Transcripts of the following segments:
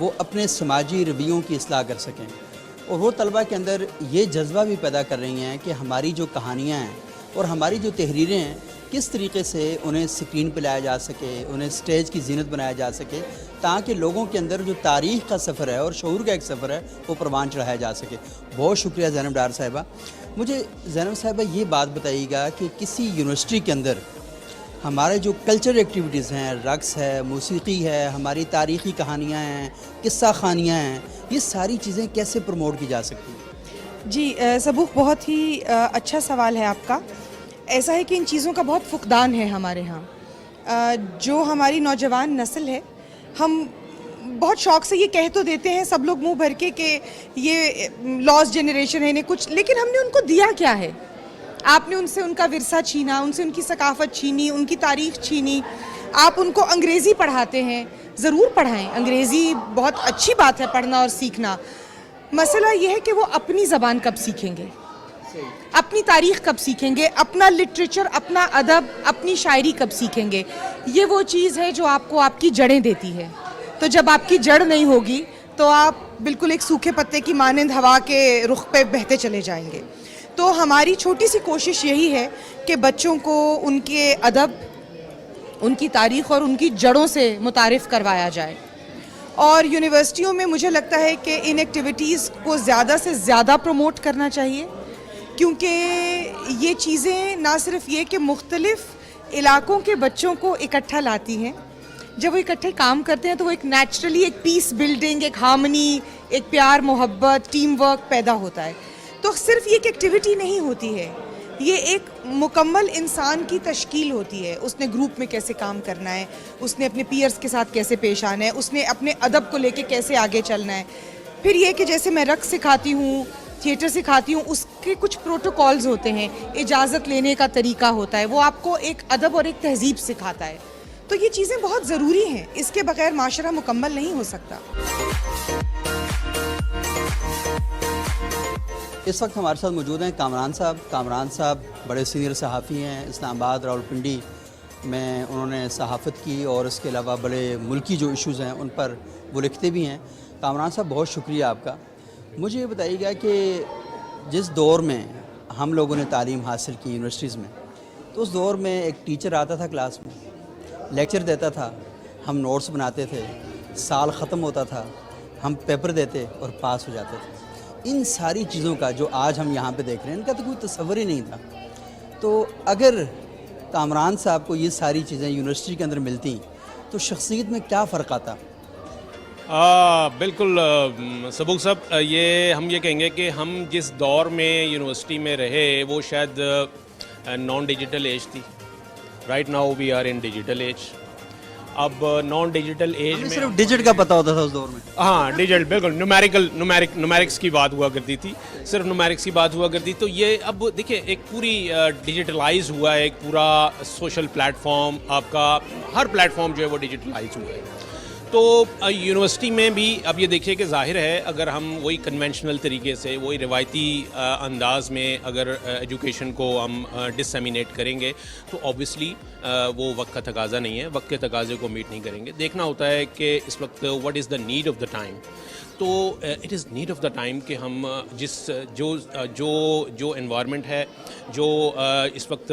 وہ اپنے سماجی رویوں کی اصلاح کر سکیں، اور وہ طلبہ کے اندر یہ جذبہ بھی پیدا کر رہی ہیں کہ ہماری جو کہانیاں ہیں اور ہماری جو تحریریں ہیں کس طریقے سے انہیں سکرین پہ لایا جا سکے، انہیں سٹیج کی زینت بنایا جا سکے، تاکہ لوگوں کے اندر جو تاریخ کا سفر ہے اور شعور کا ایک سفر ہے وہ پروان چڑھایا جا سکے۔ بہت شکریہ زینب ڈار صاحبہ۔ مجھے زینب صاحبہ یہ بات بتائیے گا کہ کسی یونیورسٹی کے اندر ہمارے جو کلچر ایکٹیویٹیز ہیں، رقص ہے، موسیقی ہے، ہماری تاریخی کہانیاں ہیں، قصہ خوانیاں ہیں، یہ ساری چیزیں کیسے پروموٹ کی جا سکتی ہیں؟ جی صبوح، بہت ہی اچھا سوال ہے آپ کا۔ ایسا ہے کہ ان چیزوں کا بہت فقدان ہے ہمارے ہاں۔ جو ہماری نوجوان نسل ہے، ہم بہت شوق سے یہ کہہ تو دیتے ہیں سب لوگ منہ بھر کے کہ یہ لاس جنریشن ہے، انہیں کچھ، لیکن ہم نے ان کو دیا کیا ہے؟ آپ نے ان سے ان کا ورثہ چھینا، ان سے ان کی ثقافت چھینی، ان کی تاریخ چھینی۔ آپ ان کو انگریزی پڑھاتے ہیں، ضرور پڑھائیں، انگریزی بہت اچھی بات ہے پڑھنا اور سیکھنا۔ مسئلہ یہ ہے کہ وہ اپنی زبان کب سیکھیں گے، اپنی تاریخ کب سیکھیں گے، اپنا لٹریچر، اپنا ادب، اپنی شاعری کب سیکھیں گے؟ یہ وہ چیز ہے جو آپ کو آپ کی جڑیں دیتی ہے۔ تو جب آپ کی جڑ نہیں ہوگی تو آپ بالکل ایک سوکھے پتے کی مانند ہوا کے رخ پہ بہتے چلے جائیں گے۔ تو ہماری چھوٹی سی کوشش یہی ہے کہ بچوں کو ان کے ادب، ان کی تاریخ اور ان کی جڑوں سے متعارف کروایا جائے، اور یونیورسٹیوں میں مجھے لگتا ہے کہ ان ایکٹیویٹیز کو زیادہ سے زیادہ پروموٹ کرنا چاہیے، کیونکہ یہ چیزیں نہ صرف یہ کہ مختلف علاقوں کے بچوں کو اکٹھا لاتی ہیں، جب وہ اکٹھے کام کرتے ہیں تو وہ ایک نیچرلی ایک پیس بلڈنگ، ایک ہارمنی، ایک پیار محبت، ٹیم ورک پیدا ہوتا ہے۔ تو صرف یہ ایک ایکٹیویٹی نہیں ہوتی ہے، یہ ایک مکمل انسان کی تشکیل ہوتی ہے۔ اس نے گروپ میں کیسے کام کرنا ہے، اس نے اپنے پیئرز کے ساتھ کیسے پیش آنا ہے، اس نے اپنے ادب کو لے کے کیسے آگے چلنا ہے۔ پھر یہ کہ جیسے میں رقص سکھاتی ہوں، تھیٹر سکھاتی ہوں، اس کے کچھ پروٹوکولز ہوتے ہیں، اجازت لینے کا طریقہ ہوتا ہے، وہ آپ کو ایک ادب اور ایک تہذیب سکھاتا ہے۔ تو یہ چیزیں بہت ضروری ہیں، اس کے بغیر معاشرہ مکمل نہیں ہو سکتا۔ اس وقت ہمارے ساتھ موجود ہیں کامران صاحب۔ کامران صاحب بڑے سینئر صحافی ہیں، اسلام آباد، راولپنڈی میں انہوں نے صحافت کی، اور اس کے علاوہ بڑے ملکی جو ایشوز ہیں ان پر وہ لکھتے بھی ہیں۔ کامران صاحب بہت شکریہ آپ کا۔ مجھے یہ بتائیے گا کہ جس دور میں ہم لوگوں نے تعلیم حاصل کی یونیورسٹیز میں، تو اس دور میں ایک ٹیچر آتا تھا کلاس میں، لیکچر دیتا تھا، ہم نوٹس بناتے تھے، سال ختم ہوتا تھا، ہم پیپر دیتے اور پاس ہو جاتے تھے۔ ان ساری چیزوں کا جو آج ہم یہاں پہ دیکھ رہے ہیں، ان کا تو کوئی تصور ہی نہیں تھا۔ تو اگر کامران صاحب کو یہ ساری چیزیں یونیورسٹی کے اندر ملتی تو شخصیت میں کیا فرق آتا؟ بالکل سبوق صاحب، یہ ہم یہ کہیں گے کہ ہم جس دور میں یونیورسٹی میں رہے وہ شاید نان ڈیجیٹل ایج تھی۔ Right now we are in digital age. اب نان ڈیجیٹل ایج میں صرف ڈیجٹ کا پتہ ہوتا تھا اس دور میں۔ ہاں، ڈیجیٹل، بالکل نومیرکس کی بات ہوا کرتی تھی، صرف نومیرکس کی بات ہوا کرتی۔ تو یہ اب دیکھیں ایک پوری ڈیجیٹلائز ہوا ہے، ایک پورا سوشل پلیٹ فارم، آپ کا ہر پلیٹ فارم جو ہے وہ ڈیجیٹلائز ہوا ہے۔ تو یونیورسٹی میں بھی اب یہ دیکھیے کہ ظاہر ہے اگر ہم وہی کنونشنل طریقے سے، وہی روایتی انداز میں اگر ایجوکیشن کو ہم ڈسیمینیٹ کریں گے تو اوبیسلی وہ وقت کا تقاضا نہیں ہے، وقت کے تقاضے کو میٹ نہیں کریں گے۔ دیکھنا ہوتا ہے کہ اس وقت what is the need of the time. تو it is need of the time کہ ہم جو انوائرمنٹ ہے، جو اس وقت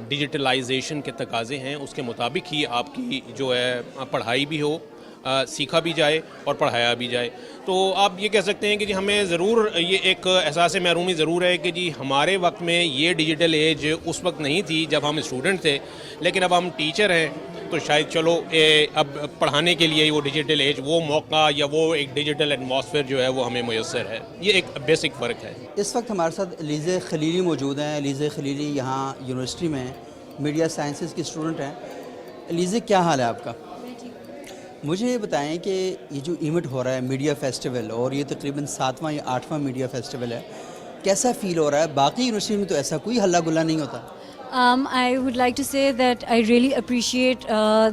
ڈیجیٹلائزیشن کے تقاضے ہیں، اس کے مطابق ہی آپ کی جو ہے پڑھائی بھی ہو، سیکھا بھی جائے اور پڑھایا بھی جائے۔ تو آپ یہ کہہ سکتے ہیں کہ جی ہمیں ضرور یہ ایک احساس محرومی ضرور ہے کہ جی ہمارے وقت میں یہ ڈیجیٹل ایج اس وقت نہیں تھی جب ہم اسٹوڈنٹ تھے، لیکن اب ہم ٹیچر ہیں تو شاید چلو اب پڑھانے کے لیے وہ ڈیجیٹل ایج، وہ موقع یا وہ ایک ڈیجیٹل ایٹماسفیئر جو ہے وہ ہمیں میسر ہے۔ یہ ایک بیسک فرق ہے۔ اس وقت ہمارے ساتھ علیزہ خلیلی موجود ہیں۔ علیزہ خلیلی یہاں یونیورسٹی میں میڈیا سائنسز کی اسٹوڈنٹ ہیں۔ علیزہ کیا حال ہے آپ کا؟ مجھے یہ بتائیں کہ یہ جو ایونٹ ہو رہا ہے میڈیا فیسٹیول، اور یہ تقریباً 7واں یا 8واں میڈیا فیسٹیول ہے، کیسا فیل ہو رہا ہے؟ باقی یونیورسٹی میں تو ایسا کوئی ہلا گلا نہیں ہوتا۔ I would like to say that I really appreciate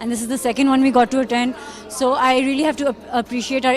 and this is the second one we got to attend. So I really have to appreciate our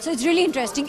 So it's really interesting.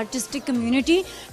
artistic community,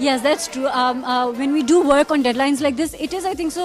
Yes, that's true. When we do work on deadlines like this, it is, I think so,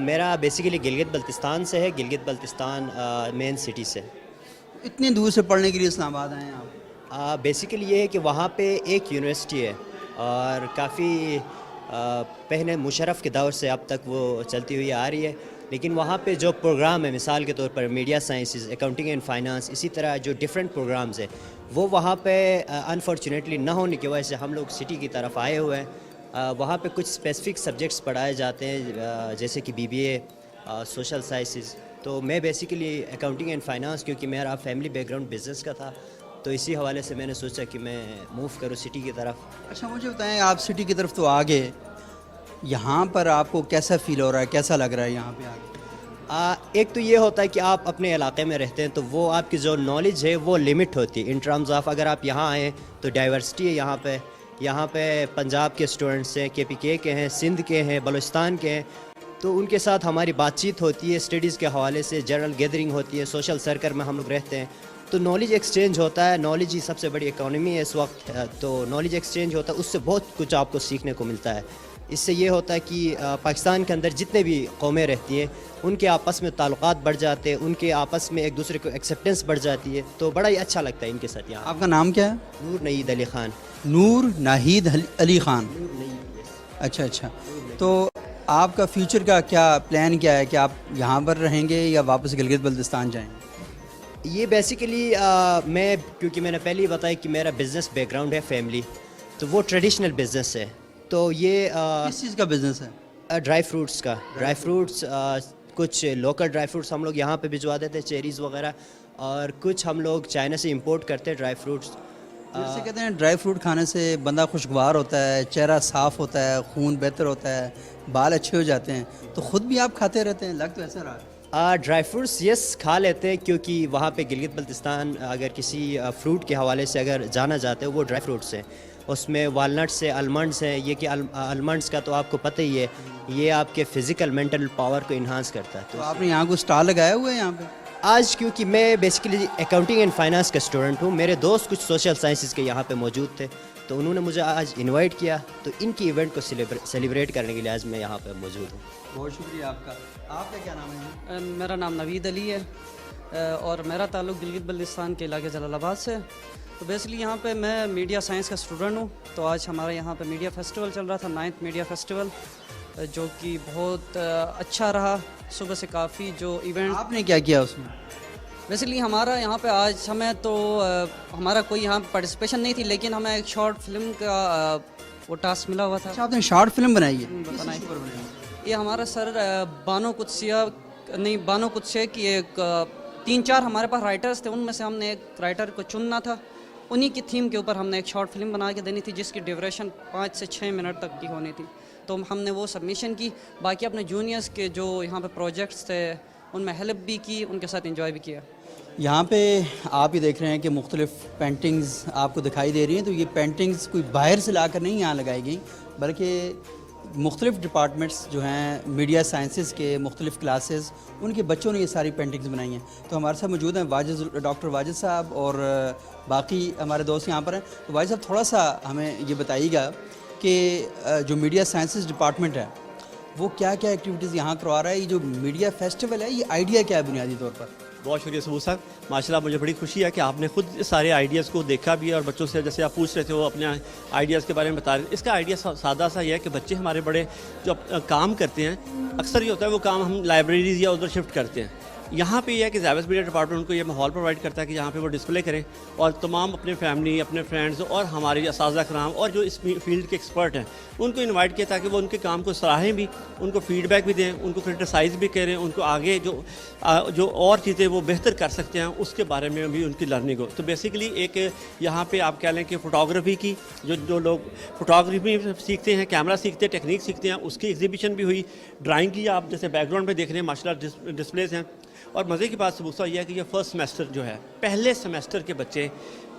میرا basically Gilgit Baltistan سے ہے، گلگت بلتستان مین city سے. اتنی دور سے پڑھنے کے لیے اسلام آباد آئے ہیں آپ؟ بیسیکلی یہ ہے کہ وہاں پہ ایک یونیورسٹی ہے اور کافی پہلے مشرف کے دور سے اب تک وہ چلتی ہوئی آ رہی ہے، لیکن وہاں پہ جو پروگرام ہے مثال کے طور پر media sciences, accounting and finance, اسی طرح جو ڈفرینٹ پروگرامز ہیں وہ وہاں پہ انفارچونیٹلی نہ ہونے کی وجہ سے ہم لوگ سٹی کی طرف آئے ہوئے ہیں. وہاں پہ کچھ اسپیسیفک سبجیکٹس پڑھائے جاتے ہیں جیسے کہ BBA، سوشل سائنسز. تو میں بیسیکلی اکاؤنٹنگ اینڈ فائنانس، کیونکہ میرا فیملی بیک گراؤنڈ بزنس کا تھا، تو اسی حوالے سے میں نے سوچا کہ میں موو کروں سٹی کی طرف. اچھا مجھے بتائیں، آپ سٹی کی طرف تو آ گئے، یہاں پر آپ کو کیسا فیل ہو رہا ہے، کیسا لگ رہا ہے یہاں پہ آ کے؟ ایک تو یہ ہوتا ہے کہ آپ اپنے علاقے میں رہتے ہیں تو وہ آپ کی جو نالج ہے وہ لمٹ ہوتی ہے ان ٹرمز آف. اگر آپ یہاں آئیں تو ڈائیورسٹی ہے یہاں پہ پنجاب کے اسٹوڈنٹس ہیں، KPK کے ہیں، سندھ کے ہیں، بلوچستان کے ہیں، تو ان کے ساتھ ہماری بات چیت ہوتی ہے اسٹڈیز کے حوالے سے، جنرل گیدرنگ ہوتی ہے، سوشل سرکل میں ہم لوگ رہتے ہیں، تو نالج ایکسچینج ہوتا ہے. نالج ہی سب سے بڑی اکانومی ہے اس وقت، تو نالج ایکسچینج ہوتا ہے، اس سے بہت کچھ آپ کو سیکھنے کو ملتا ہے. اس سے یہ ہوتا ہے کہ پاکستان کے اندر جتنے بھی قومیں رہتی ہیں ان کے آپس میں تعلقات بڑھ جاتے ہیں، ان کے آپس میں ایک دوسرے کو ایکسیپٹنس بڑھ جاتی ہے، تو بڑا ہی اچھا لگتا ہے ان کے ساتھ. یہاں آپ کا نام کیا ہے؟ نور نہید علی خان. نور ناہید علی خان. اچھا. تو آپ کا فیوچر کا کیا پلان کیا ہے کہ آپ یہاں پر رہیں گے یا واپس گلگت بلتستان جائیں گے؟ یہ بیسیکلی میں، کیونکہ میں نے پہلے ہی بتایا کہ میرا بزنس بیک گراؤنڈ ہے فیملی، تو وہ ٹریڈیشنل بزنس ہے. تو یہ کس چیز کا بزنس ہے؟ ڈرائی فروٹس کا. ڈرائی فروٹس کچھ لوکل ڈرائی فروٹس ہم لوگ یہاں پہ بھجوا دیتے ہیں، چیریز وغیرہ، اور کچھ ہم لوگ چائنا سے امپورٹ کرتے ہیں ڈرائی فروٹس. جیسے کہتے ہیں ڈرائی فروٹ کھانے سے بندہ خوشگوار ہوتا ہے، چہرہ صاف ہوتا ہے، خون بہتر ہوتا ہے، بال اچھے ہو جاتے ہیں، تو خود بھی آپ کھاتے رہتے ہیں؟ لگ تو ایسا رہا ہے. ڈرائی فروٹس یس کھا لیتے ہیں، کیونکہ وہاں پہ گلگت بلتستان اگر کسی فروٹ کے حوالے سے اگر جانا جاتے ہیں وہ ڈرائی فروٹس ہیں. اس میں والنٹس ہیں، المنڈس ہیں. یہ کہ المنڈس کا تو آپ کو پتہ ہی ہے، یہ آپ کے فزیکل مینٹل پاور کو انہانس کرتا ہے. تو آپ نے یہاں کو اسٹال لگایا ہوا ہے یہاں پہ؟ آج کیونکہ میں بیسیکلی اکاؤنٹنگ اینڈ فائنانس کا اسٹوڈنٹ ہوں، میرے دوست کچھ سوشل سائنسز کے یہاں پہ موجود تھے، تو انہوں نے مجھے آج انوائٹ کیا، تو ان کی ایونٹ کو سیلیبریٹ کرنے کے لیے آج میں یہاں پہ موجود ہوں. بہت شکریہ آپ کا. آپ کا کیا نام ہے؟ میرا نام نوید علی ہے اور میرا تعلق گلگت بلتستان کے علاقے جلال آباد سے. تو بیسکلی یہاں پہ میں میڈیا سائنس کا اسٹوڈنٹ ہوں. تو آج ہمارے یہاں پہ میڈیا فیسٹیول چل رہا تھا، 9th میڈیا فیسٹیول، جو کہ بہت اچھا رہا. صبح سے کافی جو ایونٹ. آپ نے کیا کیا اس میں؟ بیسکلی ہمارا یہاں پہ آج ہمیں تو ہمارا کوئی یہاں پارٹیسپیشن نہیں تھی، لیکن ہمیں ایک شارٹ فلم کا وہ ٹاسک ملا ہوا تھا. اچھا آپ نے شارٹ فلم بنائی ہے؟ بنائی. یہ ہمارا سر بانو قدسیہ کی ایک 3-4 ہمارے پاس رائٹرز تھے، ان میں سے ہم نے ایک رائٹر کو چننا تھا، انہی کی تھیم کے اوپر ہم نے ایک شارٹ فلم بنا کے دینی تھی جس کی ڈیوریشن 5 سے 6 منٹ تک کی ہونی تھی. تو ہم نے وہ سبمیشن کی. باقی اپنے جونیئرس کے جو یہاں پہ پروجیکٹس تھے ان میں ہیلپ بھی کی، ان کے ساتھ انجوائے بھی کیا. یہاں پہ آپ ہی دیکھ رہے ہیں کہ مختلف پینٹنگز آپ کو دکھائی دے رہی ہیں. تو یہ پینٹنگز کوئی باہر سے لا کر نہیں یہاں لگائی گئیں، بلکہ مختلف ڈپارٹمنٹس جو ہیں میڈیا سائنسز کے مختلف کلاسز، ان کے بچوں نے یہ ساری پینٹنگز بنائی ہیں. تو ہمارے ساتھ موجود ہیں ڈاکٹر واجد صاحب اور باقی ہمارے دوست یہاں پر ہیں. تو واجد صاحب تھوڑا سا ہمیں یہ بتائیے گا کہ جو میڈیا سائنسز ڈپارٹمنٹ ہے وہ کیا کیا ایکٹیویٹیز یہاں کروا رہا ہے؟ یہ جو میڈیا فیسٹیول ہے یہ آئیڈیا کیا ہے بنیادی طور پر؟ بہت شکریہ سبور صاحب، ماشاء اللہ مجھے بڑی خوشی ہے کہ آپ نے خود سارے آئیڈیاز کو دیکھا بھی ہے اور بچوں سے جیسے آپ پوچھ رہے تھے وہ اپنے آئیڈیاز کے بارے میں بتا رہے ہیں. اس کا آئیڈیا سادہ سا یہ ہے کہ بچے ہمارے بڑے جو کام کرتے ہیں، اکثر یہ ہوتا ہے وہ کام ہم لائبریریز یا ادھر شفٹ کرتے ہیں. یہاں پہ یہ ہے کہ زیبس میڈیا ڈپارٹمنٹ کو یہ ماحول پرووائڈ کرتا ہے کہ یہاں پہ وہ ڈسپلے کریں اور تمام اپنے فیملی، اپنے فرینڈز اور ہمارے اساتذہ کرام اور جو اس فیلڈ کے ایکسپرٹ ہیں ان کو انوائٹ کیا تاکہ وہ ان کے کام کو سراہیں بھی، ان کو فیڈ بیک بھی دیں، ان کو کرٹیسائز بھی کریں، ان کو آگے جو اور چیزیں وہ بہتر کر سکتے ہیں اس کے بارے میں بھی ان کی لرننگ ہو. تو بیسیکلی ایک یہاں پہ آپ کہہ لیں کہ فوٹوگرافی کی جو لوگ فوٹوگرافی سیکھتے ہیں، کیمرہ سیکھتے ہیں، ٹیکنیک سیکھتے ہیں، اس کی ایگزیبیشن بھی ہوئی. ڈرائنگ کی آپ جیسے بیک گراؤنڈ میں دیکھ رہے ہیں ماشاء اللہ ڈسپلیز ہیں. اور مزے کی بات سبوسہ یہ ہے کہ یہ فرسٹ سیمسٹر جو ہے، پہلے سیمسٹر کے بچے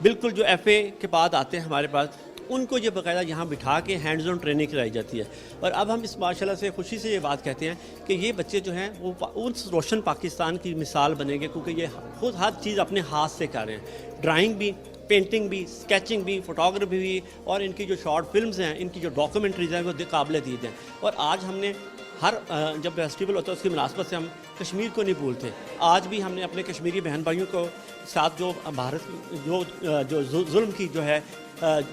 بالکل جو FA کے بعد آتے ہیں ہمارے پاس، ان کو یہ باقاعدہ یہاں بٹھا کے ہینڈز آن ٹریننگ کرائی جاتی ہے. اور اب ہم اس ماشاء اللہ سے خوشی سے یہ بات کہتے ہیں کہ یہ بچے جو ہیں وہ اس روشن پاکستان کی مثال بنیں گے، کیونکہ یہ خود ہر چیز اپنے ہاتھ سے کر رہے ہیں. ڈرائنگ بھی، پینٹنگ بھی، اسکیچنگ بھی، فوٹوگرافی بھی، اور ان کی جو شارٹ فلمز ہیں، ان کی جو ڈاکومنٹریز ہیں وہ قابل دید ہیں. اور آج ہم نے ہر جب فیسٹیول ہوتا ہے اس کی مناسبت سے ہم کشمیر کو نہیں بھولتے. آج بھی ہم نے اپنے کشمیری بہن بھائیوں کو ساتھ جو بھارت جو ظلم کی جو ہے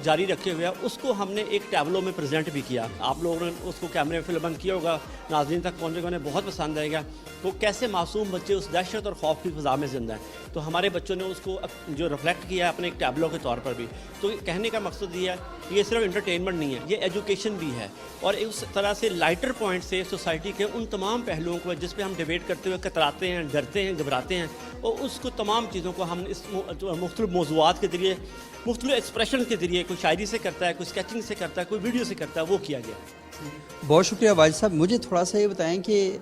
جاری رکھے ہوئے ہیں اس کو ہم نے ایک ٹیبلو میں پریزنٹ بھی کیا. آپ لوگوں نے اس کو کیمرے میں فلم بند کیا ہوگا, ناظرین تک پہنچے گا, انہیں بہت پسند آئے گا. تو کیسے معصوم بچے اس دہشت اور خوف کی فضا میں زندہ ہیں. تو ہمارے بچوں نے اس کو جو ریفلیکٹ کیا ہے اپنے ایک ٹیبلو کے طور پر بھی. تو کہنے کا مقصد یہ ہے کہ یہ صرف انٹرٹینمنٹ نہیں ہے, یہ ایجوکیشن بھی ہے. اور اس طرح سے لائٹر پوائنٹ سے سوسائٹی کے ان تمام پہلوؤں کو جس پہ ہم ڈیبیٹ کرتے ہوئے کتراتے ہیں, ڈرتے ہیں, گھبراتے ہیں, اور اس کو تمام چیزوں کو ہم اس مختلف موضوعات کے ذریعے, مختلف ایکسپریشن کے ذریعے, کوئی شاعری سے کرتا ہے, کوئی اسکیچنگ سے کرتا ہے, کوئی ویڈیو سے کرتا ہے, وہ کیا گیا. بہت شکریہ واجد صاحب. مجھے تھوڑا سا یہ بتائیں کہ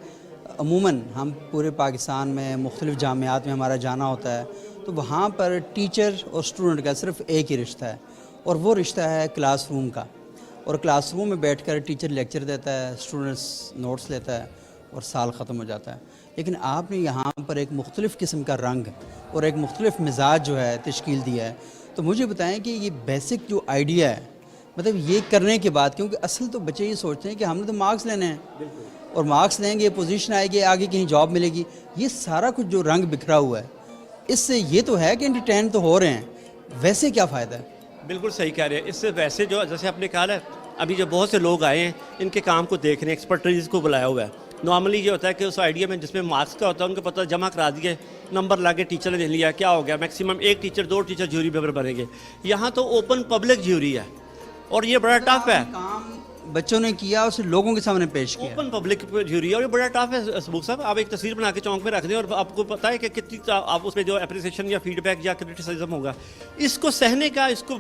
عموماً ہم پورے پاکستان میں مختلف جامعات میں ہمارا جانا ہوتا ہے تو وہاں پر ٹیچر اور اسٹوڈنٹ کا صرف ایک ہی رشتہ ہے, اور وہ رشتہ ہے کلاس روم کا. اور کلاس روم میں بیٹھ کر ٹیچر لیکچر دیتا ہے, اسٹوڈنٹس نوٹس لیتا ہے اور سال ختم ہو جاتا ہے. لیکن آپ نے یہاں پر ایک مختلف قسم کا رنگ اور ایک مختلف مزاج جو ہے تشکیل دیا ہے. تو مجھے بتائیں کہ یہ بیسک جو آئیڈیا ہے, مطلب یہ کرنے کے بعد, کیونکہ اصل تو بچے یہ سوچتے ہیں کہ ہم نے تو مارکس لینے ہیں اور مارکس لیں گے, پوزیشن آئے گی, آگے کہیں جاب ملے گی. یہ سارا کچھ جو رنگ بکھرا ہوا ہے اس سے یہ تو ہے کہ انٹرٹین تو ہو رہے ہیں, ویسے کیا فائدہ ہے؟ بالکل صحیح کہہ رہے ہیں. اس سے ویسے جو جیسے آپ نے کہا ہے, ابھی جو بہت سے لوگ آئے ہیں ان کے کام کو دیکھ رہے ہیں, ایکسپرٹیز کو بلایا ہوا ہے. نارملی یہ ہوتا ہے کہ اس آئیڈیا میں جس میں مارکس کا ہوتا ہے ان کو پتہ جمع کرا دیے, نمبر لا کے ٹیچر نے دے لیا, کیا ہو گیا, میکسیمم ایک ٹیچر 2 ٹیچر جیوری پیپر بنیں گے. یہاں تو اوپن پبلک جیوری ہے اور یہ بڑا ٹف ہے. کام بچوں نے کیا, اسے لوگوں کے سامنے پیش کیا. اوپن پبلک جیوری ہے اور یہ بڑا ٹف ہے. سبوک صاحب, آپ ایک تصویر بنا کے چونک میں رکھ دیں اور آپ کو پتہ ہے کہ کتنی آپ اس پہ جو اپریسیشن یا فیڈ بیک یا کرٹیسزم ہوگا, اس کو سہنے کا, اس کو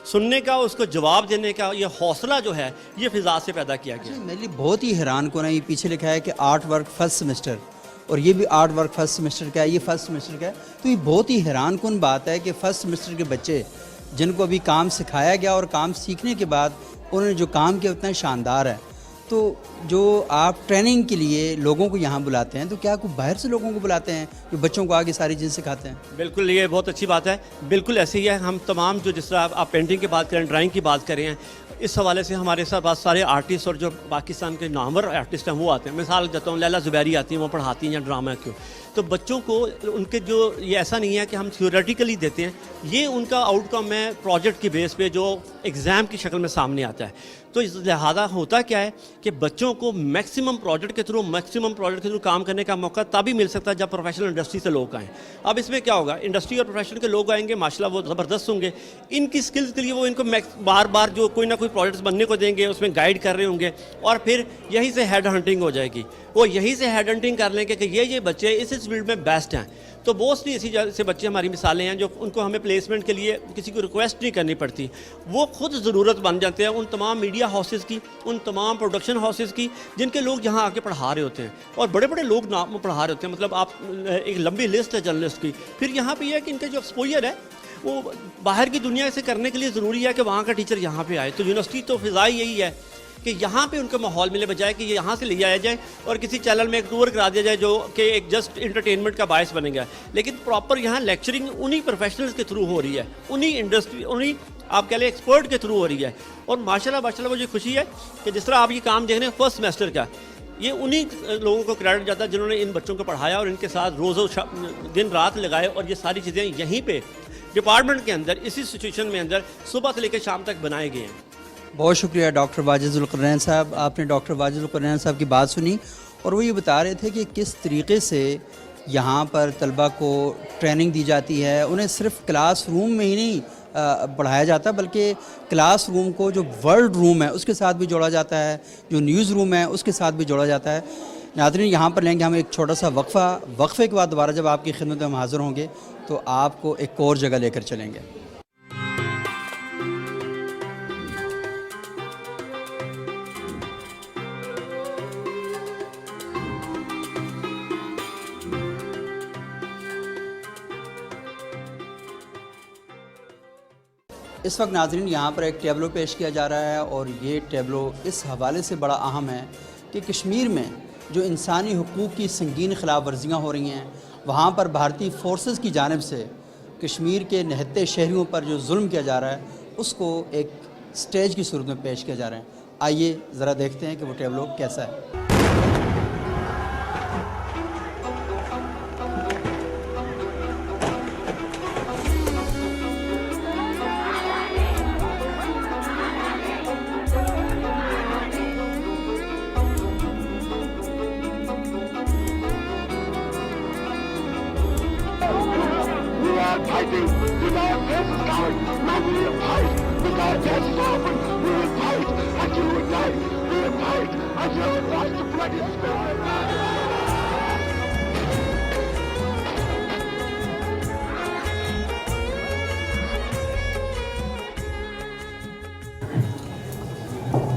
سننے کا, اس کو جواب دینے کا یہ حوصلہ جو ہے یہ فضا سے پیدا کیا گیا. میرے لیے بہت ہی حیران کن ہے, یہ پیچھے لکھا ہے کہ آرٹ ورک فرسٹ سیمسٹر, اور یہ بھی آرٹ ورک فرسٹ سیمسٹر کا ہے, یہ فرسٹ سیمسٹر کا ہے. تو یہ بہت ہی حیران کن بات ہے کہ فرسٹ سیمسٹر کے بچے جن کو ابھی کام سکھایا گیا اور کام سیکھنے کے بعد انہوں نے جو کام کیا اتنا شاندار ہے. تو جو آپ ٹریننگ کے لیے لوگوں کو یہاں بلاتے ہیں تو کیا کوئی باہر سے لوگوں کو بلاتے ہیں جو بچوں کو آگے ساری چیزیں سکھاتے ہیں؟ بالکل, یہ بہت اچھی بات ہے. بالکل ایسے ہی ہے. ہم تمام جو جس طرح آپ پینٹنگ کی بات کریں, ڈرائنگ کی بات کریں ہیں, اس حوالے سے ہمارے ساتھ بہت سارے آرٹسٹ اور جو پاکستان کے نامور آرٹسٹ ہیں وہ آتے ہیں. مثال دیتا ہوں, لیلا زبیری آتی ہیں, وہ پڑھاتی ہیں یا ڈرامہ کیوں. تو بچوں کو ان کے جو یہ ایسا نہیں ہے کہ ہم تھیوریٹیکلی دیتے ہیں, یہ ان کا آؤٹ کم ہے پروجیکٹ کی بیس پہ جو ایگزام کی شکل میں سامنے آتا ہے. تو اس لہٰذا ہوتا کیا ہے کہ بچوں کو میکسیمم پروجیکٹ کے تھرو کام کرنے کا موقع تبھی مل سکتا ہے جب پروفیشنل انڈسٹری سے لوگ آئیں. اب اس میں کیا ہوگا, انڈسٹری اور پروفیشن کے لوگ آئیں گے, ماشاءاللہ وہ زبردست ہوں گے. ان کی سکلز کے لیے وہ ان کو بار بار جو کوئی نہ کوئی پروجیکٹس بننے کو دیں گے, اس میں گائیڈ کر رہے ہوں گے, اور پھر یہیں سے ہیڈ ہنٹنگ ہو جائے گی. وہ یہیں سے ہیڈ ہنٹنگ کر لیں گے کہ یہ بچے اس فیلڈ میں بیسٹ ہیں. تو بہت سی ایسی سے بچے ہماری مثالیں ہیں جو ان کو ہمیں پلیسمنٹ کے لیے کسی کو ریکویسٹ نہیں کرنی پڑتی, وہ خود ضرورت بن جاتے ہیں ان تمام میڈیا ہاؤسز کی, ان تمام پروڈکشن ہاؤسز کی جن کے لوگ یہاں آ کے پڑھا رہے ہوتے ہیں, اور بڑے بڑے لوگ پڑھا رہے ہوتے ہیں. مطلب آپ ایک لمبی لسٹ ہے جرنلسٹ کی. پھر یہاں پہ یہ ہے کہ ان کا جو ایکسپوجر ہے وہ باہر کی دنیا سے کرنے کے لیے ضروری ہے کہ وہاں کا ٹیچر یہاں پہ آئے. تو یونیورسٹی تو فضا یہی ہے کہ یہاں پہ ان کا ماحول ملے, بجائے کہ یہاں سے لے آیا جائے اور کسی چینل میں ایک ٹور کرا دیا جائے جو کہ ایک جسٹ انٹرٹینمنٹ کا باعث بنے گا. لیکن پراپر یہاں لیکچرنگ انہی پروفیشنلز کے تھرو ہو رہی ہے, انہی انڈسٹری, انہی آپ کہہ لیں ایکسپرٹ کے تھرو ہو رہی ہے. اور ماشاءاللہ مجھے خوشی ہے کہ جس طرح آپ یہ کام دیکھ رہے ہیں فرسٹ سیمسٹر کا, یہ انہی لوگوں کو کریڈٹ جاتا ہے جنہوں نے ان بچوں کو پڑھایا اور ان کے ساتھ روز و دن رات لگائے, اور یہ ساری چیزیں یہیں پہ ڈپارٹمنٹ کے اندر اسی سچویشن میں اندر صبح سے لے کے شام تک بنائے گئے ہیں. بہت شکریہ ڈاکٹر واجد ذوالقرنین صاحب. آپ نے ڈاکٹر واجد ذوالقرنین صاحب کی بات سنی اور وہ یہ بتا رہے تھے کہ کس طریقے سے یہاں پر طلبہ کو ٹریننگ دی جاتی ہے. انہیں صرف کلاس روم میں ہی نہیں پڑھایا جاتا بلکہ کلاس روم کو جو ورلڈ روم ہے اس کے ساتھ بھی جوڑا جاتا ہے, جو نیوز روم ہے اس کے ساتھ بھی جوڑا جاتا ہے. ناظرین, یہاں پر لیں گے ہم ایک چھوٹا سا وقفے کے بعد دوبارہ جب آپ کی خدمت میں ہم حاضر ہوں گے تو آپ کو ایک اور جگہ لے کر چلیں گے. اس وقت ناظرین یہاں پر ایک ٹیبلو پیش کیا جا رہا ہے, اور یہ ٹیبلو اس حوالے سے بڑا اہم ہے کہ کشمیر میں جو انسانی حقوق کی سنگین خلاف ورزیاں ہو رہی ہیں, وہاں پر بھارتی فورسز کی جانب سے کشمیر کے نہتے شہریوں پر جو ظلم کیا جا رہا ہے اس کو ایک سٹیج کی صورت میں پیش کیا جا رہا ہے. آئیے ذرا دیکھتے ہیں کہ وہ ٹیبلو کیسا ہے. are fighting with our faces covered. Man, we will fight with our faces open. We will fight until we die. We will fight until we lost the bloody spirit.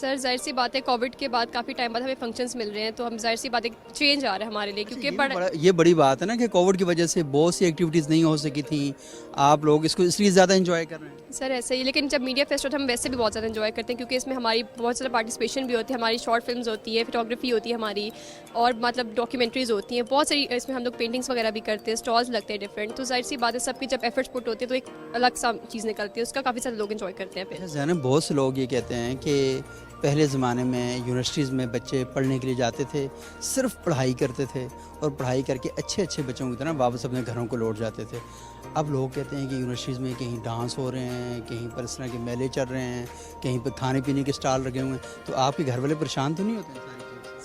سر ظاہر سی بات ہے کووڈ کے بعد کافی time بعد ہمیں functions مل رہے ہیں تو ہم ظاہر سی بات ہے چینج آ رہا ہے ہمارے لیے کیونکہ یہ بڑی بات ہے نا کہ کووڈ کی وجہ سے بہت سی ایکٹیویٹیز نہیں ہو سکی تھیں, آپ لوگ اس کو اس لیے زیادہ انجوائے کر رہے ہیں. سر ایسا ہی, لیکن جب میڈیا فیسٹ ہوتا ہے ہم ویسے بھی بہت زیادہ انجوائے کرتے ہیں کیونکہ اس میں ہماری بہت زیادہ پارٹیسپیشن بھی ہوتی ہے, ہماری شارٹ فلمز ہوتی ہے, فوٹوگرافی ہوتی ہے ہماری, اور مطلب ڈاکیومنٹریز ہوتی ہیں بہت ساری, اس میں ہم لوگ پینٹنگس وغیرہ بھی کرتے ہیں, اسٹالز لگتے ہیں ڈفرینٹ, تو ظاہر سی بات ہے سب کی جب ایفرٹس پٹ ہوتے ہیں تو ایک الگ سا چیز نکلتی ہے, اس کا کافی سارے لوگ انجوائے کرتے ہیں. پھر زینب بہت سے لوگ یہ کہتے ہیں کہ پہلے زمانے میں یونیورسٹیز میں بچے پڑھنے کے لیے جاتے تھے, صرف پڑھائی کرتے تھے اور پڑھائی کر کے اچھے اچھے بچوں کی طرح واپس اپنے گھروں کو لوٹ جاتے تھے. اب لوگ کہتے ہیں کہ یونیورسٹیز میں کہیں ڈانس ہو رہے ہیں, کہیں پر اس طرح کے میلے چل رہے ہیں, کہیں پہ کھانے پینے کے اسٹال لگے ہوئے ہیں, تو آپ کے گھر والے پریشان تو نہیں ہوتے ہیں؟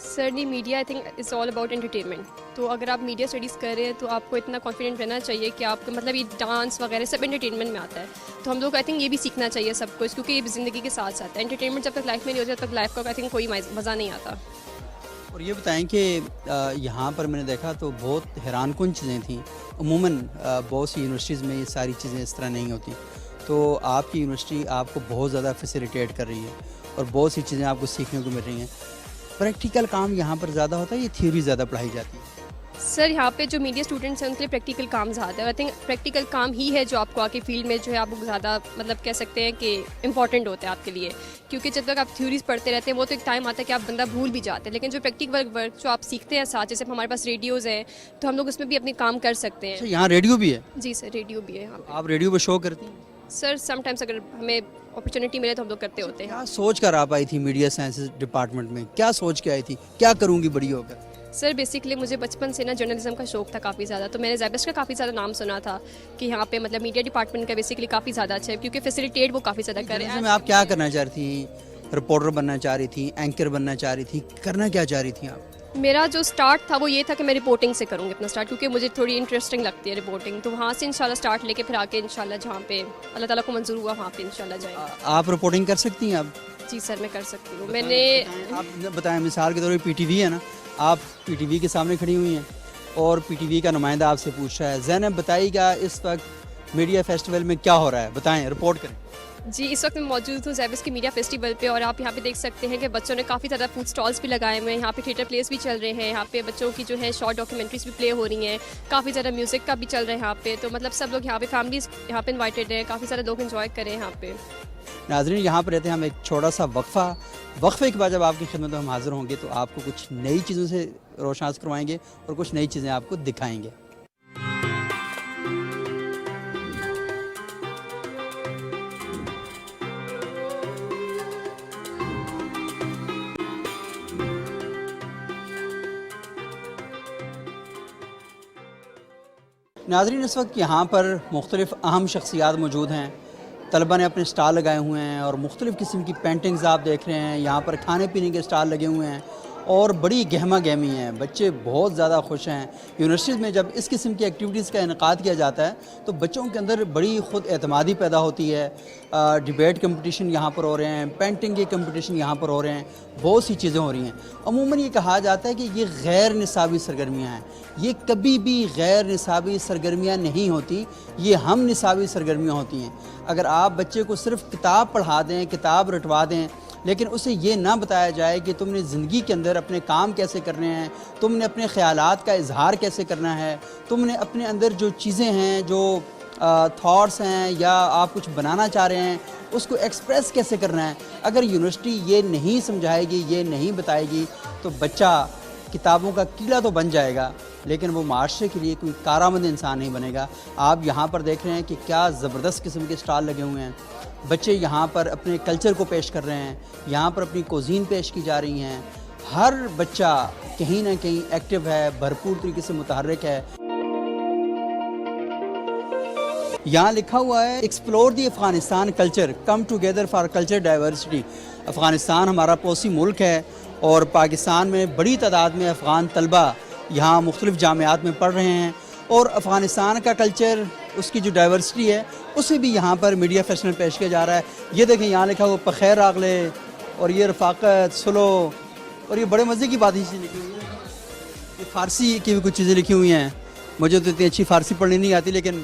سر نہیں, media I think it's all about entertainment, تو اگر آپ میڈیا اسٹڈیز کر رہے ہیں تو آپ کو اتنا کانفیڈنٹ رہنا چاہیے کہ آپ کو مطلب یہ ڈانس وغیرہ سب انٹرٹینمنٹ میں آتا ہے, تو ہم لوگ آئی تھنک یہ بھی سیکھنا چاہیے سب کو, کیونکہ یہ زندگی کے ساتھ ساتھ ہے. انٹرٹینمنٹ جب تک لائف میں نہیں ہوتا تب تک لائف کا آئی تھنک کوئی مزہ نہیں آتا. اور یہ بتائیں کہ یہاں پر میں نے دیکھا تو بہت حیران کن چیزیں تھیں. عموماً بہت سی یونیورسٹیز میں یہ ساری چیزیں اس طرح نہیں ہوتی, تو آپ کی یونیورسٹی آپ کو بہت زیادہ فیسیلیٹیٹ کر رہی ہے اور بہت سی چیزیں آپ کو سیکھنے کو مل رہی ہیں. پریکٹیکل کام یہاں پر زیادہ ہوتا ہے, یہ تھیوری زیادہ پڑھائی جاتی ہے؟ سر یہاں پہ جو میڈیا اسٹوڈنٹس ہیں ان کے لیے پریکٹیکل کام زیادہ ہے. آئی تھنک پریکٹیکل کام ہی ہے جو آپ کو آگے فیلڈ میں جو ہے آپ کو زیادہ مطلب کہہ سکتے ہیں کہ امپورٹنٹ ہوتا ہے آپ کے لیے, کیونکہ جب تک آپ تھیوریز پڑھتے رہتے ہیں وہ تو ایک ٹائم آتا ہے کہ آپ بندہ بھول بھی جاتے ہیں, لیکن جو پریکٹیکل ورک جو آپ سیکھتے ہیں ساتھ, جیسے ہمارے پاس ریڈیوز ہیں تو ہم لوگ اس میں بھی اپنی کام کر سکتے ہیں. یہاں ریڈیو بھی ہے؟ جی سر ریڈیو بھی ہے یہاں پہ. آپ ریڈیو پہ شو کرتی ہیں؟ سر سم ٹائمس اگر ہمیں اپرچونیٹی ملے تو ہم لوگ کرتے ہوتے ہیں. کیا سوچ کر آپ آئی تھی میڈیا سائنسز ڈپارٹمنٹ میں, کیا سوچ کے آئی تھی, کیا کروں گی بڑی ہو کر؟ سر بیسکلی مجھے بچپن سے نا جرنلزم کا شوق تھا کافی زیادہ, تو میں نے زیبسٹ کا کافی زیادہ نام سنا تھا کہ یہاں پہ مطلب میڈیا ڈپارٹمنٹ کا بیسکلی کافی زیادہ اچھا ہے کیونکہ فیسیلیٹیٹ وہ کافی زیادہ کر رہے ہیں. آپ کیا کرنا چاہ رہی تھیں؟ رپورٹر بننا چاہ رہی تھیں, اینکر بننا چاہ رہی تھیں, کرنا کیا چاہ رہی تھیں آپ؟ میرا جو سٹارٹ تھا وہ یہ تھا کہ میں رپورٹنگ سے کروں گی اپنا سٹارٹ, کیونکہ مجھے تھوڑی انٹرسٹنگ لگتی ہے رپورٹنگ, تو وہاں سے انشاءاللہ سٹارٹ لے کے پھر آگے انشاءاللہ جہاں پہ اللہ تعالیٰ کو منظور ہوا وہاں پہ انشاءاللہ جائیں گے. آپ رپورٹنگ کر سکتی ہیں آپ؟ جی سر میں کر سکتی ہوں. میں نے آپ بتائیں, مثال کے طور پہ پی ٹی وی ہے نا, آپ پی ٹی وی کے سامنے کھڑی ہوئی ہیں اور پی ٹی وی کا نمائندہ آپ سے پوچھ رہا ہے, زینب بتائیے گا اس وقت میڈیا فیسٹیول میں کیا ہو رہا ہے, بتائیں, رپورٹ کریں. جی اس وقت میں موجود ہوں زیبس کے میڈیا فیسٹیول پہ, اور آپ یہاں پہ دیکھ سکتے ہیں کہ بچوں نے کافی زیادہ فوڈ اسٹالس بھی لگائے ہوئے ہیں, یہاں پہ تھیٹر پلیز بھی چل رہے ہیں, یہاں پہ بچوں کی جو ہے شارٹ ڈاکیومنٹریز بھی پلے ہو رہی ہیں, کافی زیادہ میوزک کا بھی چل رہا ہے یہاں پہ, تو مطلب سب لوگ یہاں پہ فیملیز یہاں پہ انوائٹیڈ ہیں, کافی سارے لوگ انجوائے کریں یہاں پہ. ناظرین یہاں پہ رہتے ہیں ہم ایک چھوٹا سا وقفے کے بعد جب آپ کی خدمت میں ہم حاضر ہوں گے تو آپ کو کچھ نئی چیزوں سے روشناس کروائیں گے اور کچھ نئی چیزیں آپ کو دکھائیں گے. ناظرین اس وقت یہاں پر مختلف اہم شخصیات موجود ہیں, طلبہ نے اپنے اسٹال لگائے ہوئے ہیں اور مختلف قسم کی پینٹنگز آپ دیکھ رہے ہیں, یہاں پر کھانے پینے کے اسٹال لگے ہوئے ہیں اور بڑی گہما گہمی ہیں, بچے بہت زیادہ خوش ہیں. یونیورسٹیز میں جب اس قسم کی ایکٹیویٹیز کا انعقاد کیا جاتا ہے تو بچوں کے اندر بڑی خود اعتمادی پیدا ہوتی ہے. ڈیبیٹ کمپٹیشن یہاں پر ہو رہے ہیں, پینٹنگ کے کمپٹیشن یہاں پر ہو رہے ہیں, بہت سی چیزیں ہو رہی ہیں. عموماً یہ کہا جاتا ہے کہ یہ غیر نصابی سرگرمیاں ہیں, یہ کبھی بھی غیر نصابی سرگرمیاں نہیں ہوتی, یہ ہم نصابی سرگرمیاں ہوتی ہیں. اگر آپ بچے کو صرف کتاب پڑھا دیں, کتاب رٹوا دیں, لیکن اسے یہ نہ بتایا جائے کہ تم نے زندگی کے اندر اپنے کام کیسے کرنے ہیں, تم نے اپنے خیالات کا اظہار کیسے کرنا ہے, تم نے اپنے اندر جو چیزیں ہیں, جو تھاٹس ہیں یا آپ کچھ بنانا چاہ رہے ہیں اس کو ایکسپریس کیسے کرنا ہے, اگر یونیورسٹی یہ نہیں سمجھائے گی, یہ نہیں بتائے گی تو بچہ کتابوں کا کیڑا تو بن جائے گا لیکن وہ معاشرے کے لیے کوئی کارآمد انسان نہیں بنے گا. آپ یہاں پر دیکھ رہے ہیں کہ کیا زبردست قسم کے اسٹال لگے ہوئے ہیں, بچے یہاں پر اپنے کلچر کو پیش کر رہے ہیں, یہاں پر اپنی کوزین پیش کی جا رہی ہیں. ہر بچہ کہیں نہ کہیں ایکٹیو ہے, بھرپور طریقے سے متحرک ہے. یہاں لکھا ہوا ہے explore the Afghanistan culture, come together for culture diversity. Afghanistan ہمارا پڑوسی ملک ہے اور پاکستان میں بڑی تعداد میں افغان طلبہ یہاں مختلف جامعات میں پڑھ رہے ہیں اور افغانستان کا کلچر, اس کی جو ڈائیورسٹی ہے اسے بھی یہاں پر میڈیا فیسٹیول پیش کیا جا رہا ہے. یہ دیکھیں یہاں لکھا ہوا پخیر راغلے اور یہ رفاقت سلو, اور یہ بڑے مزے کی بات ہی لکھی ہوئی ہے. یہ فارسی کی بھی کچھ چیزیں لکھی ہوئی ہیں, مجھے تو اتنی اچھی فارسی پڑھنی نہیں آتی لیکن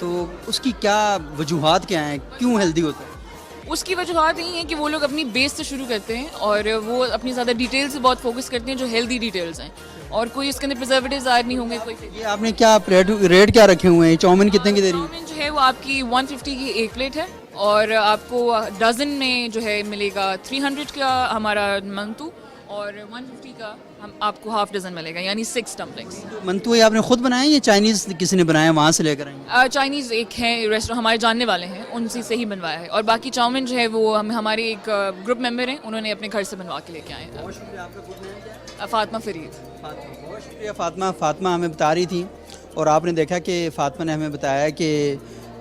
تو اس کی کیا وجوہات کیا ہیں, کیوں ہیلدی ہوتا ہے؟ اس کی وجوہات یہی ہیں کہ وہ لوگ اپنی بیس سے شروع کرتے ہیں اور وہ اپنی زیادہ ڈیٹیل سے بہت فوکس کرتے ہیں جو ہیلدی ڈیٹیلز ہیں, اور کوئی اس کے اندر پریزرویٹیوز ایڈ نہیں ہوں گے. کوئی یہ آپ نے کیا ریٹ کیا رکھے ہوئے ہیں؟ چاؤمن کتنے کی دے رہی ہے؟ چاؤمن جو ہے وہ آپ کی 150 کی ایک پلیٹ ہے, اور آپ کو ڈزن میں جو ہے ملے گا 300 کا ہمارا منتو, اور 150 کا آپ کو ہاف ڈزن ملے گا, یعنی 6 ڈمپلنگس. منتو یہ آپ نے خود بنائے یا چائنیز کسی نے بنایا وہاں سے لے کر آئے؟ چائنیز ایک ہیں ریسٹورینٹ ہمارے جاننے والے ہیں, ان سے ہی بنوایا ہے, اور باقی چاؤمن جو ہے وہ ہمارے ایک گروپ ممبر ہیں, انہوں نے اپنے گھر سے بنوا کے لے کے آئے ہیں. بہت شکریہ. آپ کا خود نام کیا ہے؟ فاطمہ فرید. بہت شکریہ فاطمہ. فاطمہ ہمیں بتا رہی تھی, اور آپ نے دیکھا کہ فاطمہ نے ہمیں بتایا کہ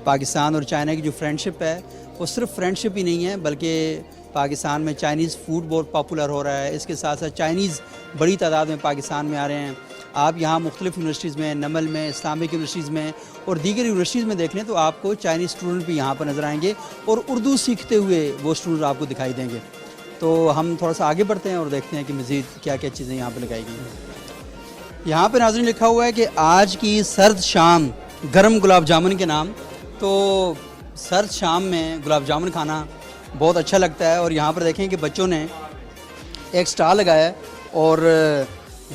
پاکستان اور چائنا کی جو فرینڈ شپ ہے وہ صرف فرینڈ شپ ہی نہیں ہے, بلکہ پاکستان میں چائنیز فوڈ بہت پاپولر ہو رہا ہے. اس کے ساتھ ساتھ چائنیز بڑی تعداد میں پاکستان میں آ رہے ہیں. آپ یہاں مختلف یونیورسٹیز میں, نمل میں, اسلامک یونیورسٹیز میں اور دیگر یونیورسٹیز میں دیکھ لیں تو آپ کو چائنیز اسٹوڈنٹ بھی یہاں پر نظر آئیں گے, اور اردو سیکھتے ہوئے وہ اسٹوڈنٹ آپ کو دکھائی دیں گے. تو ہم تھوڑا سا آگے بڑھتے ہیں اور دیکھتے ہیں کہ مزید کیا کیا چیزیں یہاں پہ لگائی گئی ہیں. یہاں پہ ناظرین لکھا ہوا ہے کہ آج کی سرد شام گرم گلاب جامن کے نام. تو سرد شام میں گلاب جامن کھانا بہت اچھا لگتا ہے, اور یہاں پر دیکھیں کہ بچوں نے ایک سٹال لگایا ہے اور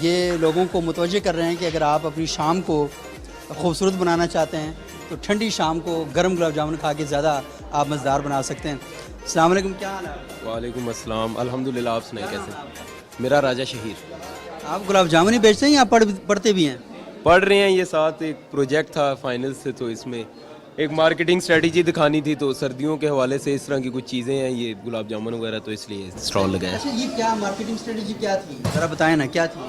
یہ لوگوں کو متوجہ کر رہے ہیں کہ اگر آپ اپنی شام کو خوبصورت بنانا چاہتے ہیں تو ٹھنڈی شام کو گرم گلاب جامن کھا کے زیادہ آپ مزیدار بنا سکتے ہیں. السلام علیکم, کیا حال ہے؟ وعلیکم السلام, الحمدللہ. آپ سنائیں کیسے؟ میرا راجہ شہیر. آپ گلاب جامن ہی بیچتے ہیں یا پڑھتے بھی ہیں؟ پڑھ رہے ہیں, یہ ساتھ ایک پروجیکٹ تھا فائنل سے, تو اس میں ایک مارکیٹنگ اسٹریٹجی دکھانی تھی, تو سردیوں کے حوالے سے اس طرح کی کچھ چیزیں ہیں, یہ گلاب جامن وغیرہ, تو اس لیے اسٹال لگایا. اچھا, یہ کیا مارکیٹنگ اسٹریٹجی کیا تھی, ذرا بتائیں نا کیا تھی؟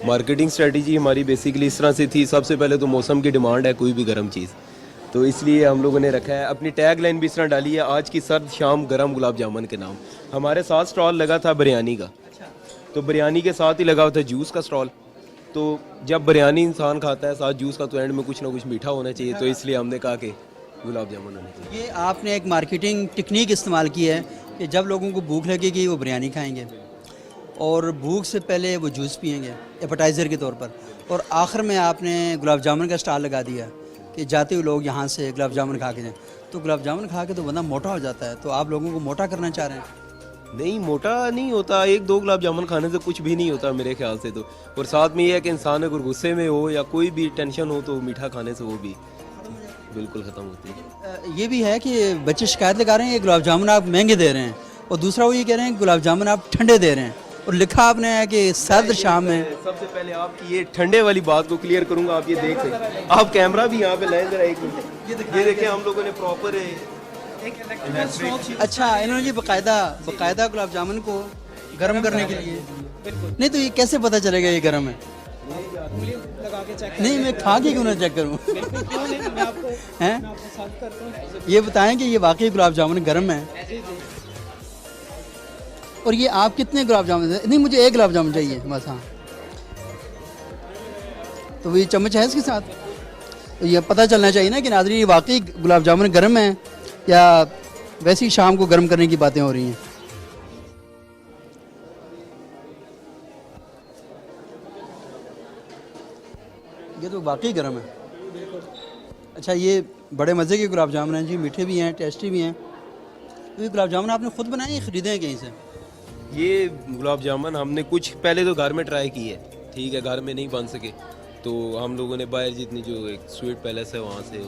مارکیٹنگ اسٹریٹجی ہماری بیسیکلی اس طرح سے تھی, سب سے پہلے تو موسم کی ڈیمانڈ ہے کوئی بھی گرم چیز, تو اس لیے ہم لوگوں نے رکھا ہے, اپنی ٹیگ لائن بھی اس طرح ڈالی ہے, آج کی سرد شام گرم گلاب جامن کے نام. ہمارے ساتھ اسٹال لگا تھا بریانی کا, تو بریانی کے ساتھ ہی لگا ہوا تھا جوس کا اسٹال. تو جب بریانی انسان کھاتا ہے ساتھ جوس کا, تو اینڈ میں کچھ نہ کچھ میٹھا ہونا چاہیے, تو اس لیے ہم نے کہا کہ گلاب جامن ہونے چاہیے. یہ آپ نے ایک مارکیٹنگ ٹیکنیک استعمال کی ہے کہ جب لوگوں کو بھوک لگے گی وہ بریانی کھائیں گے, اور بھوک سے پہلے وہ جوس پئیں گے ایپیٹائزر کے طور پر, اور آخر میں آپ نے گلاب جامن کا اسٹال لگا دیا کہ جاتے ہوئے لوگ یہاں سے گلاب جامن کھا کے جائیں. تو گلاب جامن کھا کے تو بندہ موٹا ہو جاتا ہے, تو آپ لوگوں کو موٹا کرنا چاہ رہے ہیں؟ نہیں, موٹا نہیں ہوتا, 1-2 گلاب جامن کھانے سے کچھ بھی نہیں ہوتا میرے خیال سے. تو اور ساتھ میں یہ ہے کہ انسان اگر غصے میں ہو یا کوئی بھی ٹینشن ہو تو میٹھا کھانے سے وہ بھی بالکل ختم ہوتی ہے. یہ بھی ہے کہ بچے شکایت لگا رہے ہیں یہ گلاب جامن آپ مہنگے دے رہے ہیں, اور دوسرا وہ یہ کہہ رہے ہیں گلاب جامن آپ ٹھنڈے دے رہے ہیں, اور لکھا آپ نے ہے کہ سرد شام میں. سب سے پہلے آپ کی یہ ٹھنڈے والی بات کو کلیئر کروں گا, آپ یہ دیکھ سکتے ہیں, آپ کیمرہ بھی یہاں پہ لائیں ذرا ایک منٹ, یہ دیکھیں ہم لوگوں نے پراپر. اچھا, انہوں نے یہ باقاعدہ گلاب جامن کو گرم کرنے کے لیے. نہیں تو یہ کیسے پتہ چلے گا یہ گرم ہے؟ نہیں, میں کھا کے کیوں نہ چیک کروں؟ یہ بتائیں کہ یہ واقعی گلاب جامن گرم ہے, اور یہ آپ کتنے گلاب جامن؟ نہیں, مجھے ایک گلاب جامن چاہیے بس. ہاں, تو یہ چمچ ہے اس کے ساتھ, تو یہ پتہ چلنا چاہیے نا کہ ناظرین یہ واقعی گلاب جامن گرم ہے یا ویسی شام کو گرم کرنے کی باتیں ہو رہی ہیں. یہ تو واقعی گرم ہے. اچھا, یہ بڑے مزے کے گلاب جامن ہیں جی, میٹھے بھی ہیں, ٹیسٹی بھی ہیں. تو یہ گلاب جامن آپ نے خود بنائے یا خریدے ہیں کہیں سے؟ یہ گلاب جامن ہم نے کچھ پہلے تو گھر میں ٹرائی کی ہے, ٹھیک ہے, گھر میں نہیں بن سکے تو ہم لوگوں نے باہر جتنی جو ایک سویٹ پیلیس ہے وہاں سے.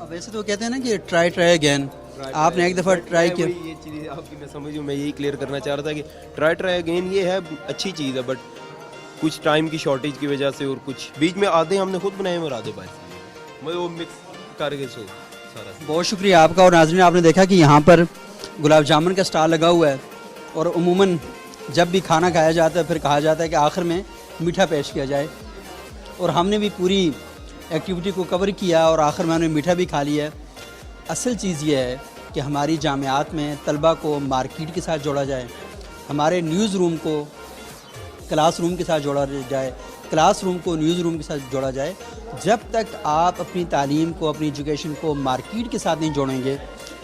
ویسے تو کہتے ہیں نا کہ ٹرائی اگین, آپ نے ایک دفعہ ٹرائی کیا. یہ چیز آپ کی میں سمجھوں, میں یہی کلیئر کرنا چاہ رہا تھا کہ ٹرائی اگین یہ ہے اچھی چیز ہے, بٹ کچھ ٹائم کی شارٹیج کی وجہ سے اور کچھ بیچ میں آدھے ہم نے خود بنائے اور آدھے باہر سے, میں وہ مکس کر کے سو سارا. بہت شکریہ آپ کا. اور ناظرین آپ نے دیکھا کہ یہاں پر گلاب جامن کا اسٹال لگا ہوا ہے, اور عموماً جب بھی کھانا کھایا جاتا ہے پھر کہا جاتا ہے کہ آخر میں میٹھا پیش کیا جائے, اور ہم نے بھی پوری ایکٹیویٹی کو کور کیا اور آخر میں ہم نے میٹھا بھی کھا لیا ہے. اصل چیز یہ ہے کہ ہماری جامعات میں طلبہ کو مارکیٹ کے ساتھ جوڑا جائے, ہمارے نیوز روم کو کلاس روم کے ساتھ جوڑا جائے, کلاس روم کو نیوز روم کے ساتھ جوڑا جائے. جب تک آپ اپنی تعلیم کو, اپنی ایجوکیشن کو مارکیٹ کے ساتھ نہیں جوڑیں گے,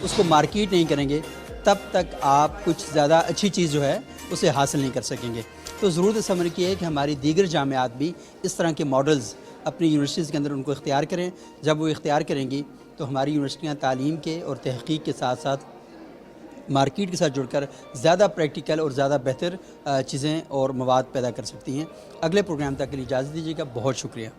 اس کو مارکیٹ نہیں کریں گے, تب تک آپ کچھ زیادہ اچھی چیز جو ہے اسے حاصل نہیں کر سکیں گے. تو ضرورت اس عمل کی ہے کہ ہماری دیگر جامعات بھی اس طرح کے ماڈلز اپنی یونیورسٹیز کے اندر ان کو اختیار کریں. جب وہ اختیار کریں گی تو ہماری یونیورسٹیاں تعلیم کے اور تحقیق کے ساتھ ساتھ مارکیٹ کے ساتھ جڑ کر زیادہ پریکٹیکل اور زیادہ بہتر چیزیں اور مواد پیدا کر سکتی ہیں. اگلے پروگرام تک کے لیے اجازت دیجیے گا. بہت شکریہ.